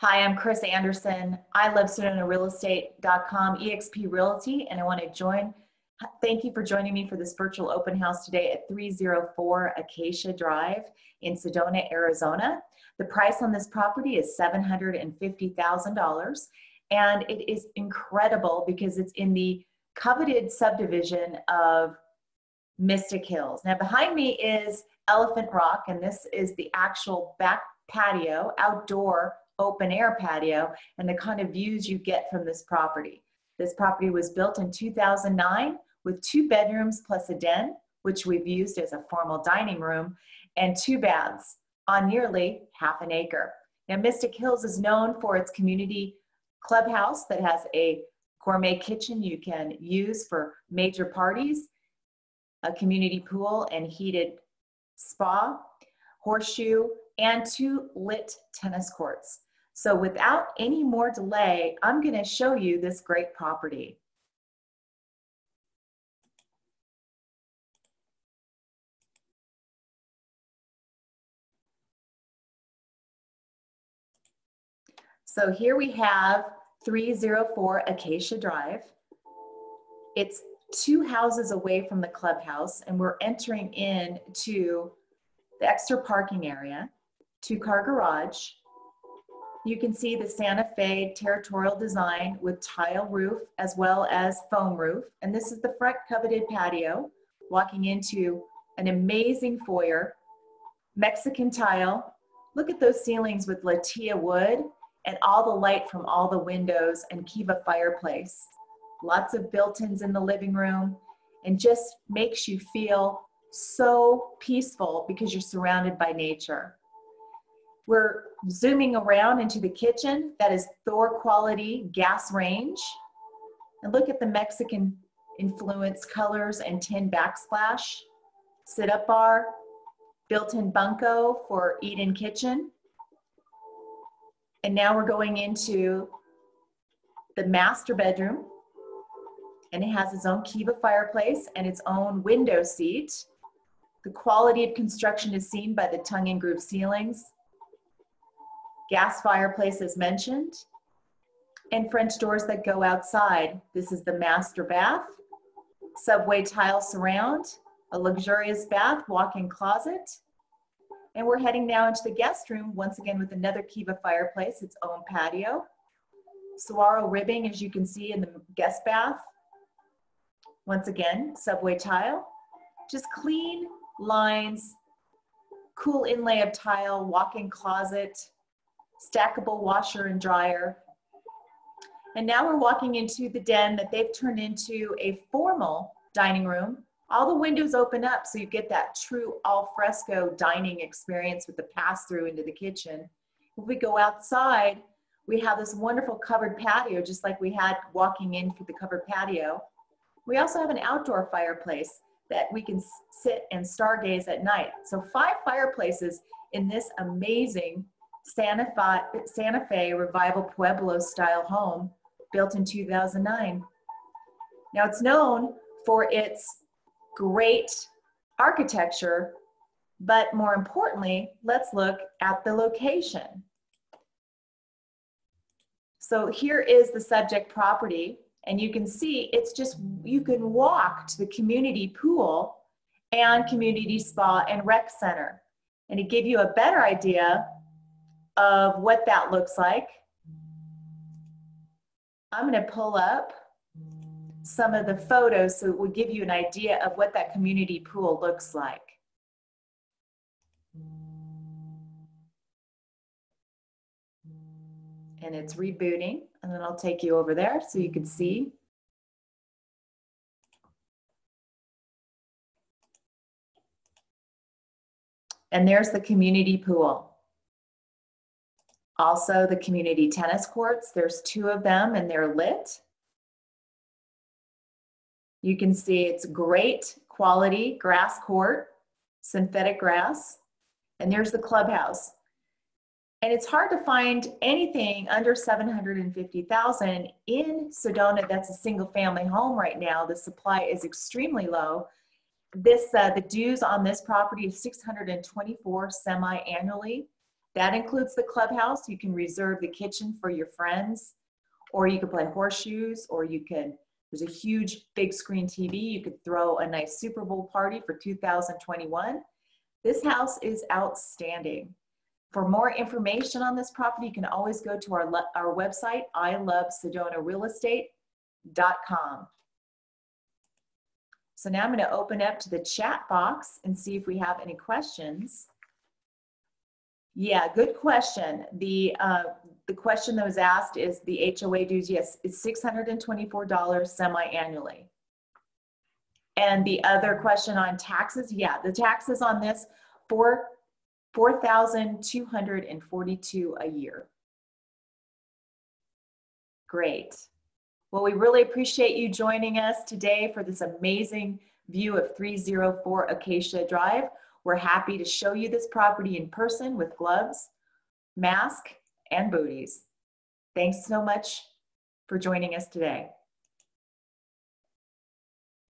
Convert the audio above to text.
Hi, I'm Chris Anderson. I love SedonaRealEstate.com, eXp Realty, and I want to thank you for joining me for this virtual open house today at 304 Acacia Drive in Sedona, Arizona. The price on this property is $750,000, and it is incredible because it's in the coveted subdivision of Mystic Hills. Now, behind me is Elephant Rock, and this is the actual back patio, outdoor open air patio, and the kind of views you get from this property. This property was built in 2009 with 2 bedrooms plus a den, which we've used as a formal dining room, and 2 baths on nearly half an acre. Now, Mystic Hills is known for its community clubhouse that has a gourmet kitchen you can use for major parties, a community pool and heated spa, horseshoe, and 2 lit tennis courts. So without any more delay, I'm going to show you this great property. So here we have 304 Acacia Drive. It's 2 houses away from the clubhouse, and we're entering into the extra parking area, 2-car garage. You can see the Santa Fe territorial design with tile roof as well as foam roof. And this is the front coveted patio, walking into an amazing foyer, Mexican tile. Look at those ceilings with Latia wood and all the light from all the windows and Kiva fireplace. Lots of built-ins in the living room, and just makes you feel so peaceful because you're surrounded by nature. We're zooming around into the kitchen. That is Thor quality gas range. And look at the Mexican influence colors and tin backsplash. Sit-up bar, built-in bunco for eat-in kitchen. And now we're going into the master bedroom. And it has its own Kiva fireplace and its own window seat. The quality of construction is seen by the tongue and groove ceilings. Gas fireplace as mentioned, and French doors that go outside. This is the master bath, subway tile surround, a luxurious bath, walk-in closet. And we're heading now into the guest room, once again with another Kiva fireplace, its own patio. Saguaro ribbing, as you can see in the guest bath. Once again, subway tile. Just clean lines, cool inlay of tile, walk-in closet, stackable washer and dryer. And now we're walking into the den that they've turned into a formal dining room. All the windows open up so you get that true al fresco dining experience with the pass-through into the kitchen. If we go outside, we have this wonderful covered patio, just like we had walking in for the covered patio. We also have an outdoor fireplace that we can sit and stargaze at night. So 5 fireplaces in this amazing Santa Fe Revival Pueblo style home built in 2009. Now it's known for its great architecture, but more importantly, let's look at the location. So here is the subject property, and you can see it's just, you can walk to the community pool and community spa and rec center. And to give you a better idea of what that looks like, I'm going to pull up some of the photos so it will give you an idea of what that community pool looks like. And it's rebooting, and then I'll take you over there so you can see. And there's the community pool. Also the community tennis courts, there's 2 of them and they're lit. You can see it's great quality grass court, synthetic grass, and there's the clubhouse. And it's hard to find anything under $750,000 in Sedona that's a single family home right now. The supply is extremely low. The dues on this property is $624 semi-annually. That includes the clubhouse. You can reserve the kitchen for your friends, or you can play horseshoes, or there's a huge big screen TV. You could throw a nice Super Bowl party for 2021. This house is outstanding. For more information on this property, you can always go to our website, ilovesedonarealestate.com. So now I'm going to open up to the chat box and see if we have any questions. Yeah, good question. The question that was asked is the HOA dues. Yes, it's $624 semi-annually. And the other question on taxes, yeah, the taxes on this, $4,242 a year. Great. Well, we really appreciate you joining us today for this amazing view of 304 Acacia Drive. We're happy to show you this property in person with gloves, mask, and booties. Thanks so much for joining us today.